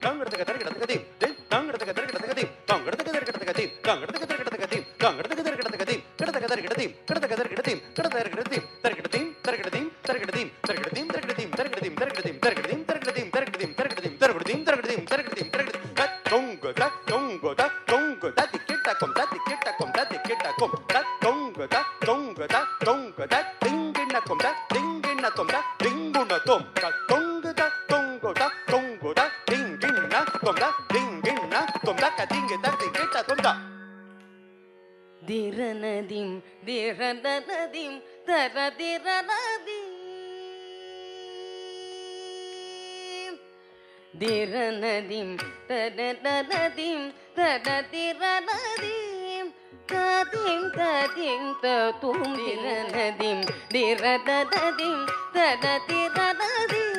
தாங்கடத்துக்கு தரகடத்துக்கு தீம் தீம் தாங்கடத்துக்கு தரகடத்துக்கு தீம் தாங்கடத்துக்கு தரகடத்துக்கு தீம் தாங்கடத்துக்கு தரகடத்துக்கு தீம் தாங்கடத்துக்கு தரகடத்துக்கு தீம் கடத்துக்கு தரகடத்துக்கு தீம் கடத்துக்கு தரகடத்துக்கு தீம் கடத்துக்கு தரகடத்துக்கு தீம் தரகடத்துக்கு தீம் தரகடத்துக்கு தீம் தரகடத்துக்கு தீம் தரகடத்துக்கு தீம் தரகடத்துக்கு தீம் தரகடத்துக்கு தீம் தரகடத்துக்கு தீம் தரகடத்துக்கு தீம் தரகடத்துக்கு தீம் தரகடத்துக்கு தீம் தரகடத்துக்கு தீம் தரகடத்துக்கு தீம் தரகடத்துக்கு தத்தொங்கு தத்தொங்கு தத்தொங்கு தத்தி கிட்டக்கும் தத்தி கிட்டக்கும் தத்தி கிட்டக்கும் தத்தொங்கு தத்தொங்கு தத்தொங்கு தத்திங்கிண்ணக்கும் தத்திங்கிண்ணக்கும் தத்திங்குணத்தும் தத்தொங்கு தத்தொங்கு தத்தொங்கு தத்திங்கிண்ணக்கும் தத்திங்கிண்ணக்கும் தக்கதிங்கு தத்தி கிட்டக்கும் தா திரநதிம் திரநதிம் தரதிரநதி திரநதிம் தரநதிம் தரதிரநதிம் ததிம் ததிம் ததும் திரநதிம் திரநதிம் தரதிரநதிம்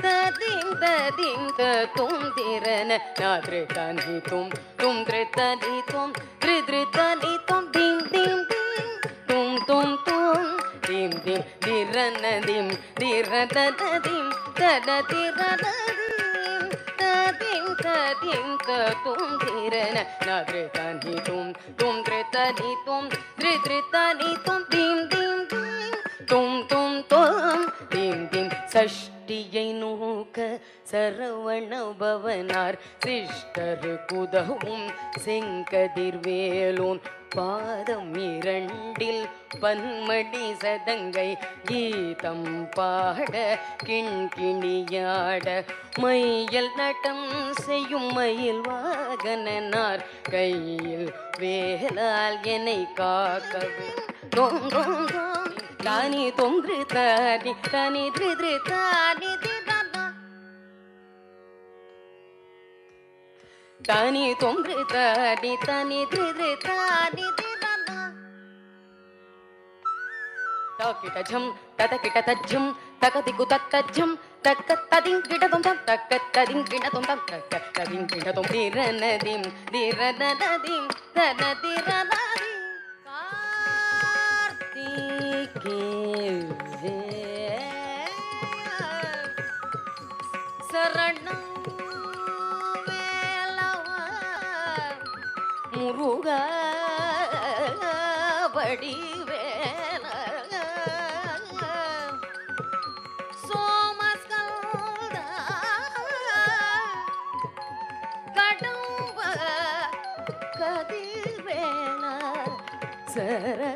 ததிம் ததிம் ததும் திரன நாத்ரிதனி தும் தும் த்ரிதனி தும் த்ரித்ரிதனி தும் திம் திம் திம் தும் தும் தும் திம் திம் திரநதிம் திரநதிம் தரதிரநதிம் ததிம் ததிம் ததும் திரன நாத்ரிதனி தும் தும் த்ரிதனி தும் த்ரித்ரிதனி தும் திம் திம் திம் தும் தும் தும் திம் திம் சஷ்டியை நோக்க சரவண பவனார் சிஷ்டரு குதவும் செங்கதிர்வேலோன் பாதம் இரண்டில் பன்மடி சதங்கை கீதம் பாட கிண்கிணியாட மையல் நடம் செய்யும் மயில் வாகனனார் கையில் வேலால் என்னை காக்கவே தோம் தோம் தோம் தானி தொங்கு தானி தானி திரு தானி தானி தொங்கு தானி தானி திரு தானி டாக்கிட்ட ஜம் ததக்கிட்ட தஜ்ஜம் தகதிகு தத்தஜம் தக்க ததிங்கிடதும் தம் தக்க ததிங்கிடதும் தம் தக்க ததிங்கிடதும் திரநதிம் திரநதிம் தனதிரநதி கார்த்திகே சரணம் முருக வடிவேல சோமஸ்கந்த கடம்ப கதிர்வேல சர